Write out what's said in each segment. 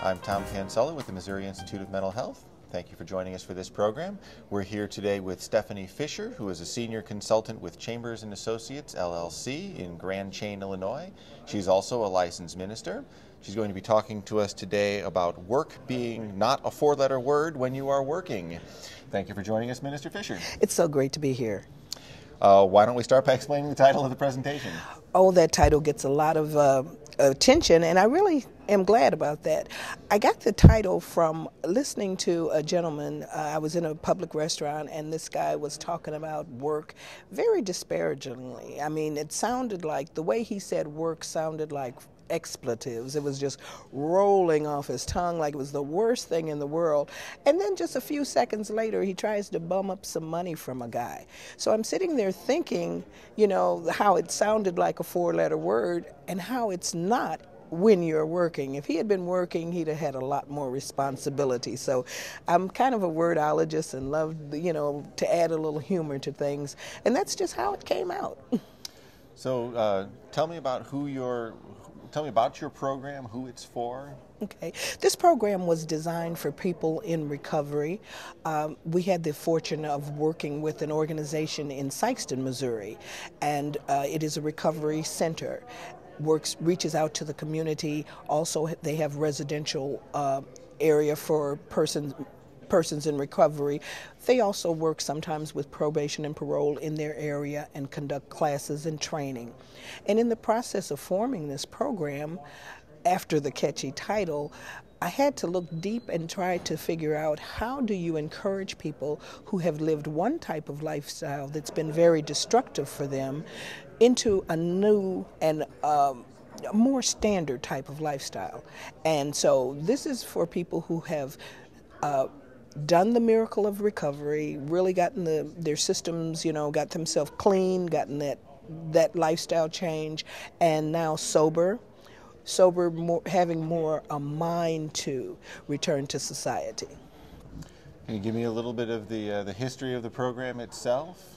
I'm Tom Cansella with the Missouri Institute of Mental Health. Thank you for joining us for this program. We're here today with Stephanie Fisher, who is a senior consultant with Chambers & Associates, LLC, in Grand Chain, Illinois. She's also a licensed minister. She's going to be talking to us today about work being not a four-letter word when you are working. Thank you for joining us, Minister Fisher. It's so great to be here. Why don't we start by explaining the title of the presentation? Oh, that title gets a lot of attention, and I really am glad about that. I got the title from listening to a gentleman. I was in a public restaurant, and this guy was talking about work very disparagingly. I mean, it sounded like, the way he said work sounded like expletives. It was just rolling off his tongue like it was the worst thing in the world. And then just a few seconds later, he tries to bum up some money from a guy. So I'm sitting there thinking, you know, how it sounded like a four-letter word and how it's not when you're working. If he had been working, he'd have had a lot more responsibility. So I'm kind of a wordologist and love, you know, to add a little humor to things. And that's just how it came out. So tell me about your program, who it's for. Okay. This program was designed for people in recovery. We had the fortune of working with an organization in Sikeston, Missouri, and it is a recovery center. Reaches out to the community. Also, they have residential area for persons in recovery. They also work sometimes with probation and parole in their area and conduct classes and training. And in the process of forming this program, after the catchy title, I had to look deep and try to figure out, how do you encourage people who have lived one type of lifestyle that's been very destructive for them into a new and more standard type of lifestyle. And so this is for people who have done the miracle of recovery, really gotten their systems, you know, got themselves clean, gotten that lifestyle change, and now sober, having more a mind to return to society. Can you give me a little bit of the history of the program itself?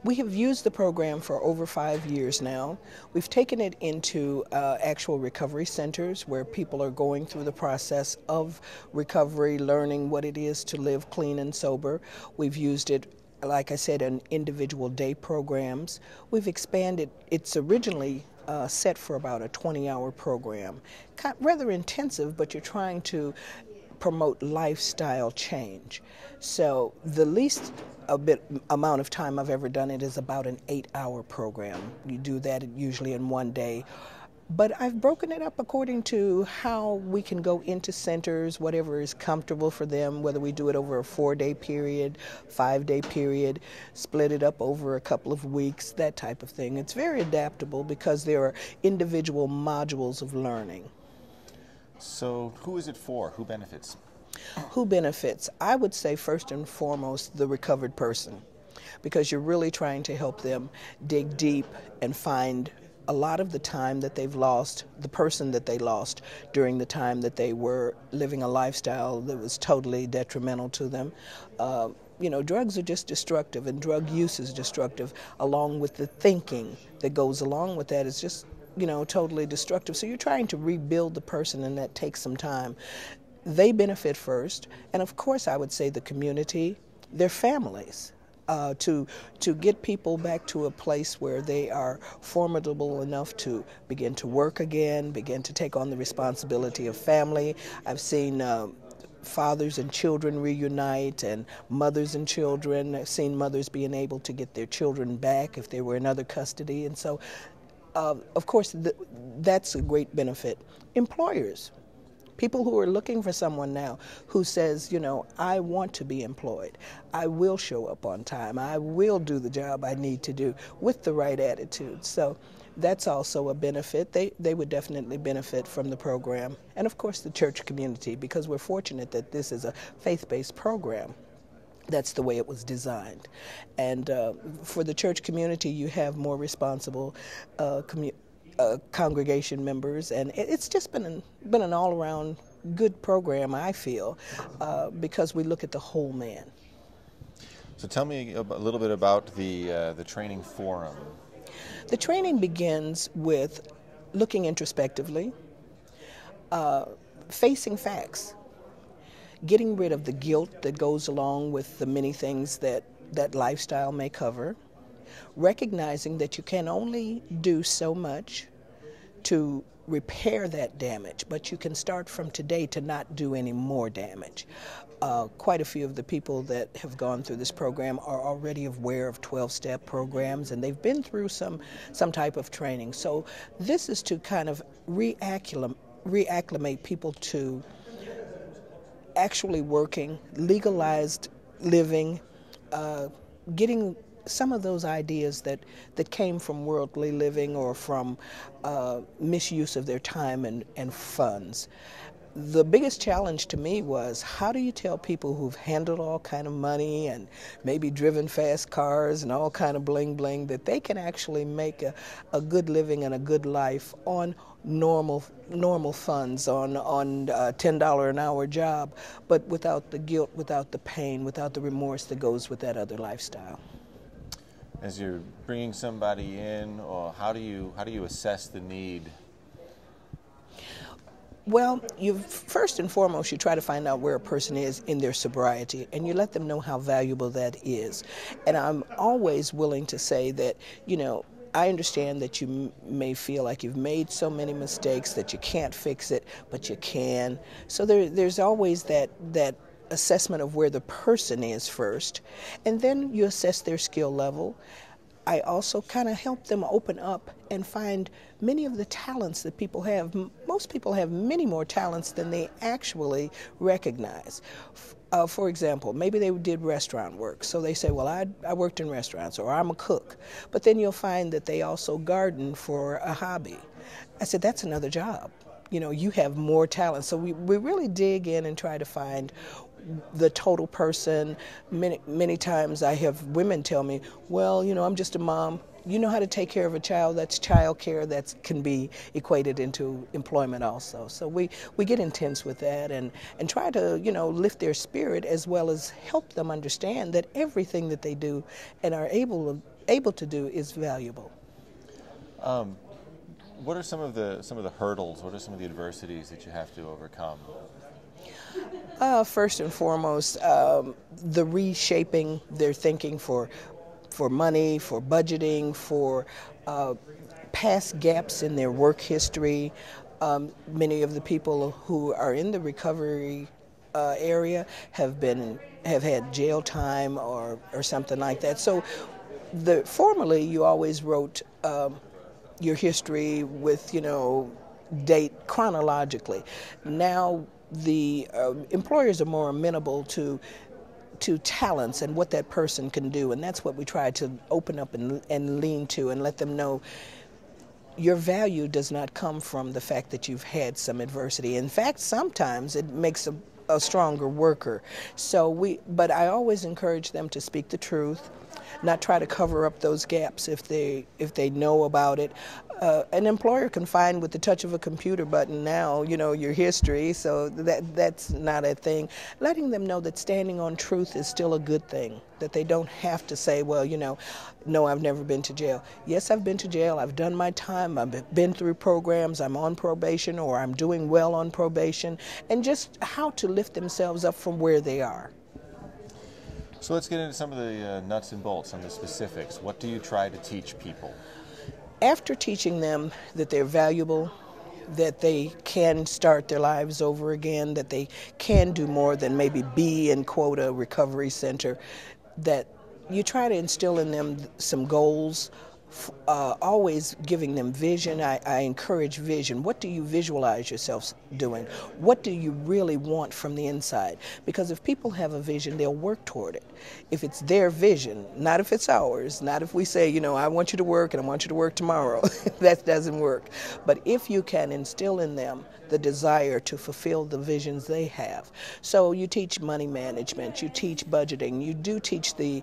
We have used the program for over 5 years now. We've taken it into actual recovery centers where people are going through the process of recovery, learning what it is to live clean and sober. We've used it, like I said, in individual day programs. We've expanded. It's originally set for about a 20-hour program. Rather intensive, but you're trying to lifestyle change. So the least amount of time I've ever done it is about an 8-hour program. You do that usually in one day. But I've broken it up according to how we can go into centers, whatever is comfortable for them, whether we do it over a 4-day period, 5-day period, split it up over a couple of weeks, that type of thing. It's very adaptable because there are individual modules of learning. So who is it for? Who benefits? Who benefits? I would say first and foremost the recovered person, because you're really trying to help them dig deep and find a lot of the time that they've lost, the person that they lost during the time that they were living a lifestyle that was totally detrimental to them. You know, drugs are just destructive, and drug use is destructive, along with the thinking that goes along with that is just, you know, totally destructive. So you're trying to rebuild the person, and that takes some time. They benefit first, and of course I would say the community, their families, to get people back to a place where they are formidable enough to begin to work again, begin to take on the responsibility of family. I've seen fathers and children reunite, and mothers and children. I've seen mothers being able to get their children back if they were in other custody, and so of course that's a great benefit. Employers. People who are looking for someone now who says, you know, I want to be employed. I will show up on time. I will do the job I need to do with the right attitude. So that's also a benefit. They would definitely benefit from the program. And of course the church community, because we're fortunate that this is a faith-based program. That's the way it was designed. And for the church community, you have more responsible congregation members, and it's just been an all-around good program, I feel, because we look at the whole man. So tell me a little bit about the training forum. The training begins with looking introspectively, facing facts, getting rid of the guilt that goes along with the many things that lifestyle may cover, recognizing that you can only do so much to repair that damage, but you can start from today to not do any more damage. Quite a few of the people that have gone through this program are already aware of 12-step programs, and they've been through some type of training. So this is to kind of reacclimate people to actually working, legalized living, getting some of those ideas that came from worldly living or from misuse of their time and funds. The biggest challenge to me was, how do you tell people who've handled all kind of money and maybe driven fast cars and all kind of bling bling that they can actually make a good living and a good life on normal funds, on $10 an hour job, but without the guilt, without the pain, without the remorse that goes with that other lifestyle. As you're bringing somebody in, or how do you assess the need? Well, first and foremost, you try to find out where a person is in their sobriety, and you let them know how valuable that is. And I'm always willing to say that, I understand that you may feel like you've made so many mistakes that you can't fix it, but you can. So there's always that assessment of where the person is first, and then you assess their skill level. I also kind of help them open up and find many of the talents that people have. Most people have many more talents than they actually recognize. For example, maybe they did restaurant work, so they say, well, I worked in restaurants, or I'm a cook. But then you'll find that they also garden for a hobby. I said, that's another job. You have more talent. So we really dig in and try to find the total person. Many times I have women tell me, well, I'm just a mom. You know how to take care of a child. That's child care. That can be equated into employment also. So we get intense with that and try to, lift their spirit, as well as help them understand that everything that they do and are able to do is valuable. What are some of the hurdles? What are some of the adversities that you have to overcome? First and foremost, the reshaping their thinking for money, for budgeting, for past gaps in their work history. Many of the people who are in the recovery area have had jail time or something like that. So formerly you always wrote your history with date chronologically. Now the employers are more amenable to talents and what that person can do, and that's what we try to open up and lean to, and let them know your value does not come from the fact that you've had some adversity. In fact, sometimes it makes a stronger worker. But I always encourage them to speak the truth, not try to cover up those gaps if they know about it. An employer can find with the touch of a computer button now, your history, so that's not a thing. Letting them know that standing on truth is still a good thing, that they don't have to say, well, no, I've never been to jail. Yes, I've been to jail. I've done my time. I've been through programs. I'm on probation, or I'm doing well on probation, and just how to lift themselves up from where they are. So let's get into some of the nuts and bolts, some of the specifics. What do you try to teach people? After teaching them that they're valuable, that they can start their lives over again, that they can do more than maybe be in, quote, a recovery center, that you try to instill in them some goals, always giving them vision. I encourage vision. What do you visualize yourself doing? What do you really want from the inside? Because if people have a vision, they'll work toward it. If it's their vision, not if it's ours, not if we say, I want you to work and I want you to work tomorrow. That doesn't work. But if you can instill in them the desire to fulfill the visions they have. So you teach money management, you teach budgeting, you do teach the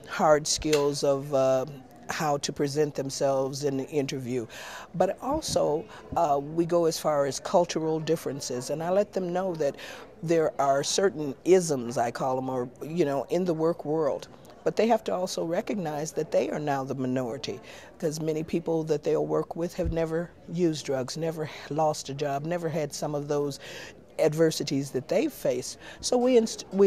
hard skills of how to present themselves in the interview. But also, we go as far as cultural differences, and I let them know that there are certain isms, I call them, or in the work world. but they have to also recognize that they are now the minority, because many people that they'll work with have never used drugs, never lost a job, never had some of those adversities that they've faced. So we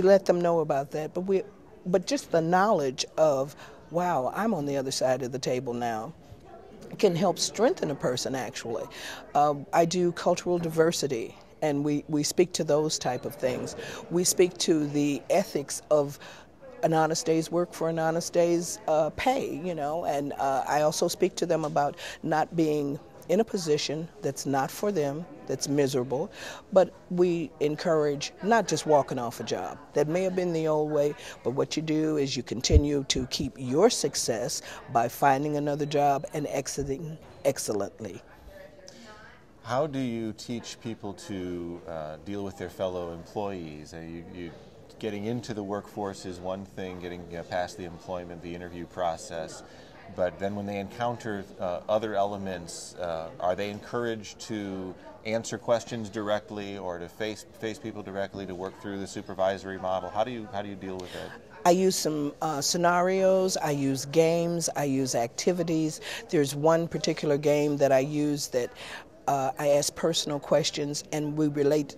let them know about that, but just the knowledge of, wow, I'm on the other side of the table now, can help strengthen a person, actually. I do cultural diversity, and we speak to those type of things. We speak to the ethics of an honest day's work for an honest day's pay, and I also speak to them about not being in a position that's not for them, that's miserable, but we encourage not just walking off a job. That may have been the old way, but what you do is you continue to keep your success by finding another job and exiting excellently. How do you teach people to deal with their fellow employees? Getting into the workforce is one thing, getting past the employment, the interview process. But then when they encounter other elements, are they encouraged to answer questions directly or to face people directly, to work through the supervisory model? How do you deal with that? I use some scenarios, I use games, I use activities. There's one particular game that I use that I ask personal questions, and we relate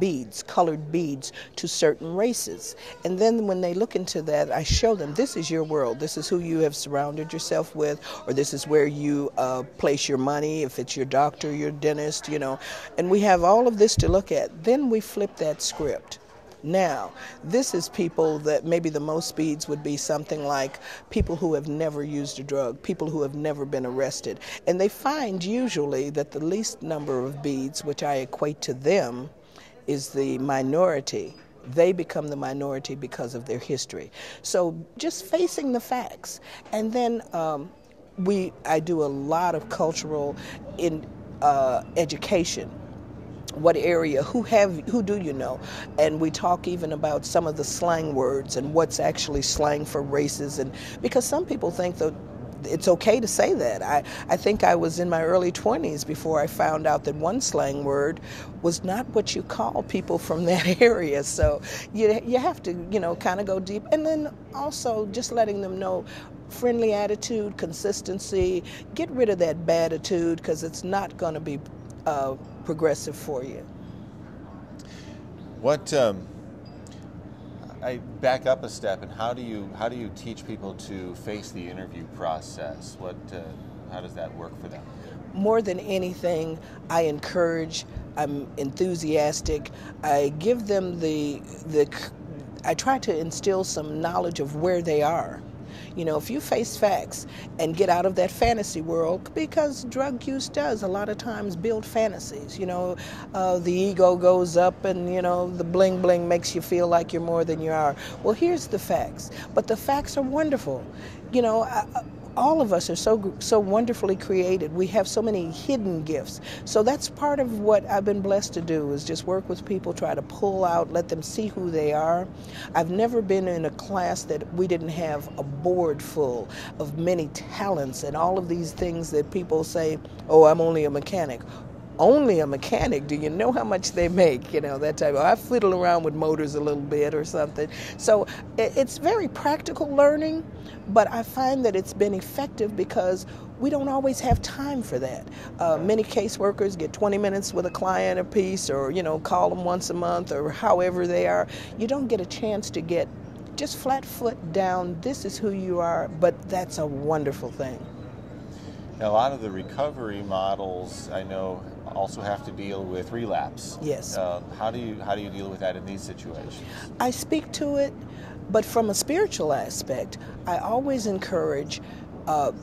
beads, colored beads, to certain races. And then when they look into that, I show them, this is your world. This is who you have surrounded yourself with, or this is where you place your money, if it's your doctor, your dentist, And we have all of this to look at. Then we flip that script. Now, this is people that maybe the most beads would be something like people who have never used a drug, people who have never been arrested. And they find usually that the least number of beads, which I equate to them, is the minority. They become the minority because of their history. So just facing the facts. And then I do a lot of cultural education. What area, who do you know? And we talk even about some of the slang words and what's actually slang for races, and because some people think that it's okay to say that. I think I was in my early 20s before I found out that one slang word was not what you call people from that area. So you have to, kind of go deep. And then also just letting them know friendly attitude, consistency, get rid of that bad attitude, because it's not going to be progressive for you. I back up a step, and how do you teach people to face the interview process? How does that work for them? More than anything, I encourage, I'm enthusiastic, I give them I try to instill some knowledge of where they are. If you face facts and get out of that fantasy world, because drug use does a lot of times build fantasies. The ego goes up, and the bling bling makes you feel like you're more than you are. Well, here's the facts, but the facts are wonderful. All of us are so wonderfully created. We have so many hidden gifts. So that's part of what I've been blessed to do, is just work with people, try to pull out, let them see who they are. I've never been in a class that we didn't have a board full of many talents and all of these things that people say, oh, I'm only a mechanic. Only a mechanic? Do you know how much they make? That type of, I fiddle around with motors a little bit or something. So it's very practical learning, but I find that it's been effective because we don't always have time for that. Many caseworkers get 20 minutes with a client apiece, or, call them once a month, or however they are. You don't get a chance to get just flat foot down, this is who you are, but that's a wonderful thing. Now, a lot of the recovery models, I know, also have to deal with relapse. Yes. How do you deal with that in these situations? I speak to it, but from a spiritual aspect, I always encourage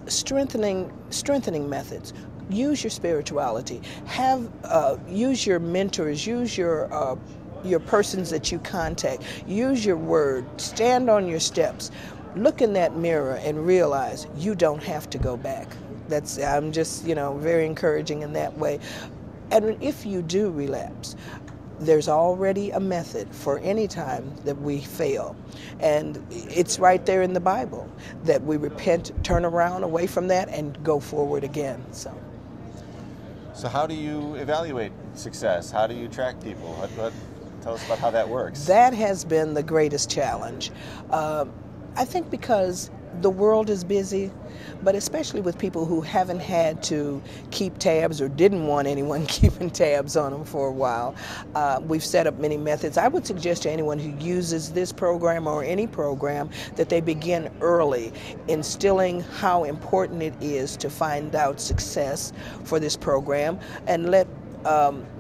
strengthening methods. Use your spirituality. Use your mentors. Use your persons that you contact. Use your word. Stand on your steps. Look in that mirror and realize you don't have to go back. I'm just, very encouraging in that way. And if you do relapse, there's already a method for any time that we fail. And it's right there in the Bible that we repent, turn around away from that, and go forward again. So how do you evaluate success? How do you track people? Tell us about how that works. That has been the greatest challenge. I think because the world is busy, but especially with people who haven't had to keep tabs or didn't want anyone keeping tabs on them for a while, we've set up many methods. I would suggest to anyone who uses this program or any program that they begin early, instilling how important it is to find out success for this program, and let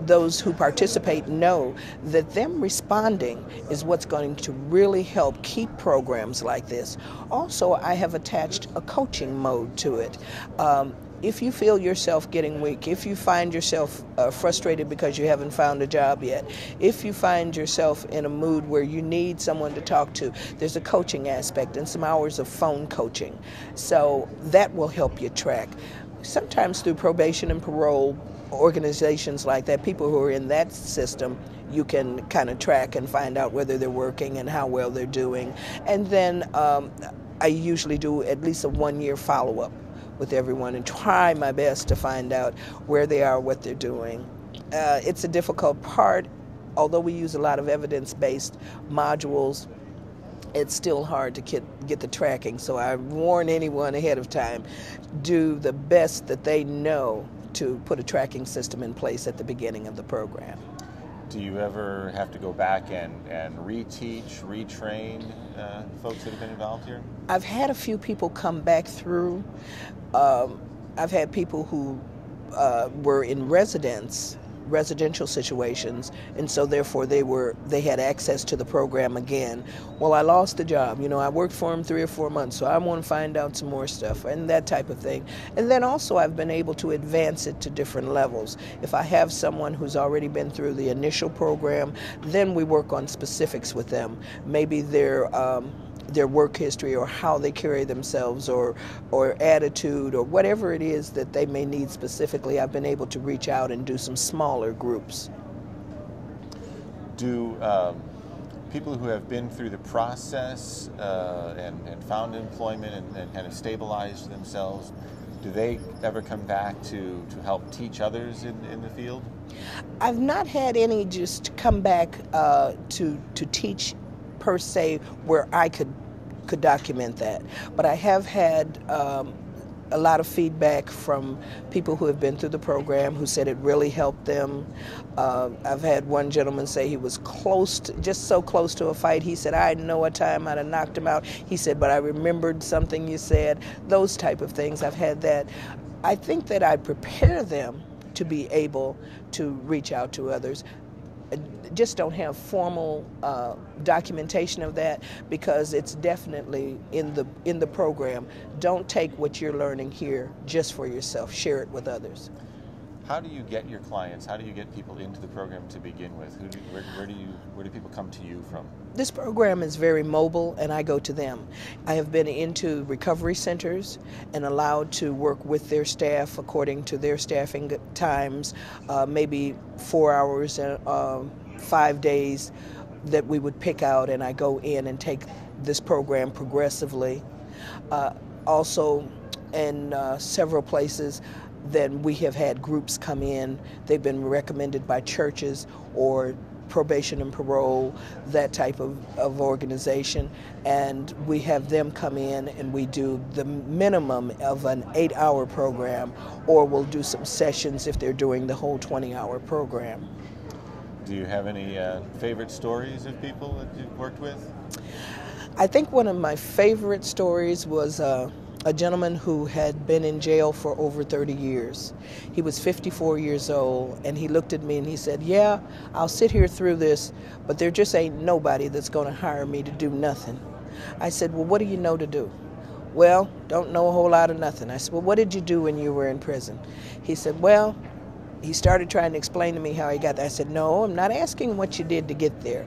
those who participate know that them responding is what's going to really help keep programs like this. Also, I have attached a coaching mode to it. If you feel yourself getting weak, if you find yourself frustrated because you haven't found a job yet, if you find yourself in a mood where you need someone to talk to, there's a coaching aspect and some hours of phone coaching. So that will help you track. Sometimes through probation and parole organizations like that, people who are in that system, you can kind of track and find out whether they're working and how well they're doing. And then I usually do at least a 1-year follow-up with everyone and try my best to find out where they are, what they're doing. It's a difficult part. Although we use a lot of evidence-based modules, it's still hard to get the tracking. So I warn anyone ahead of time, do the best that they know to put a tracking system in place at the beginning of the program. Do you ever have to go back and reteach, retrain folks that have been involved here? I've had a few people come back through. I've had people who were in residential situations, and so therefore they had access to the program again. Well, I lost the job. I worked for them 3 or 4 months, so I want to find out some more stuff and that type of thing. And then also I've been able to advance it to different levels. If I have someone who's already been through the initial program, then we work on specifics with them. Maybe their work history or how they carry themselves or attitude or whatever it is that they may need specifically. I've been able to reach out and do some smaller groups. Do people who have been through the process and found employment and kind of stabilized themselves, do they ever come back to help teach others in the field? I've not had any just come back to teach per se where I could document that, but I have had a lot of feedback from people who have been through the program who said it really helped them. I've had one gentleman say he was just so close to a fight. He said, I know a time I'd have knocked him out. He said, but I remembered something you said. Those type of things. I've had that. I think that I prepare them to be able to reach out to others. Just don't have formal documentation of that, because it's definitely in the program. Don't take what you're learning here just for yourself. Share it with others. How do you get your clients? How do you get people into the program to begin with? Where do people come to you from? This program is very mobile, and I go to them. I have been into recovery centers and allowed to work with their staff according to their staffing times, maybe 4 hours, 5 days that we would pick out, and I go in and take this program progressively. Also, in several places, then we have had groups come in. They've been recommended by churches or probation and parole, that type of organization, and we have them come in and we do the minimum of an 8-hour program, or we'll do some sessions if they're doing the whole 20-hour program. Do you have any favorite stories of people that you've worked with? I think one of my favorite stories was a gentleman who had been in jail for over 30 years. He was 54 years old, and he looked at me and he said, yeah, I'll sit here through this, but there just ain't nobody that's going to hire me to do nothing. I said, well, what do you know to do? Well, don't know a whole lot of nothing. I said, well, what did you do when you were in prison? He said, well, he started trying to explain to me how he got there. I said, no, I'm not asking what you did to get there.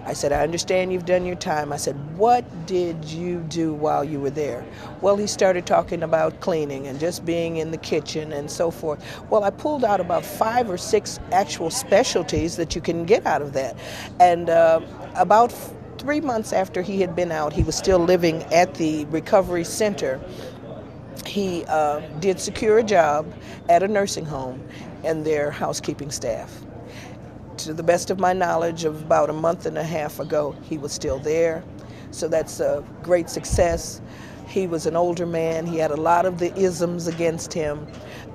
I said, I understand you've done your time. I said, what did you do while you were there? Well, he started talking about cleaning and just being in the kitchen and so forth. Well, I pulled out about 5 or 6 actual specialties that you can get out of that. And about 3 months after he had been out, he was still living at the recovery center. He did secure a job at a nursing home and their housekeeping staff. To the best of my knowledge, of about a month and a half ago, he was still there. So that's a great success. He was an older man. He had a lot of the isms against him,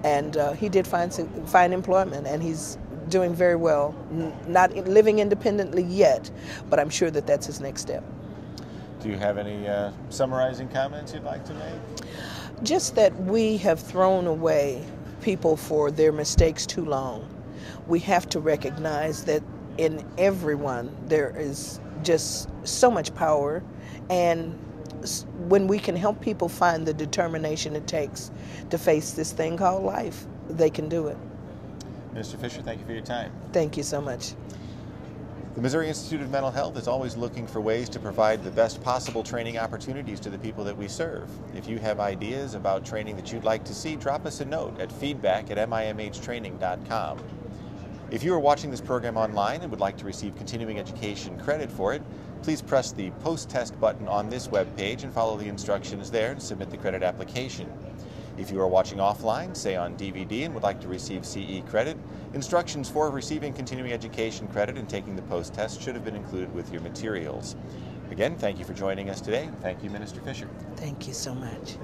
and he did find employment, and he's doing very well. Not living independently yet, but I'm sure that that's his next step. Do you have any summarizing comments you'd like to make? Just that we have thrown away people for their mistakes too long. We have to recognize that in everyone there is just so much power, and when we can help people find the determination it takes to face this thing called life, they can do it. Mr. Fisher, thank you for your time. Thank you so much. The Missouri Institute of Mental Health is always looking for ways to provide the best possible training opportunities to the people that we serve. If you have ideas about training that you'd like to see, drop us a note at feedback@mimhtraining.com. If you are watching this program online and would like to receive continuing education credit for it, please press the post-test button on this web page and follow the instructions there to submit the credit application. If you are watching offline, say on DVD, and would like to receive CE credit, instructions for receiving continuing education credit and taking the post-test should have been included with your materials. Again, thank you for joining us today. Thank you, Minister Fisher. Thank you so much.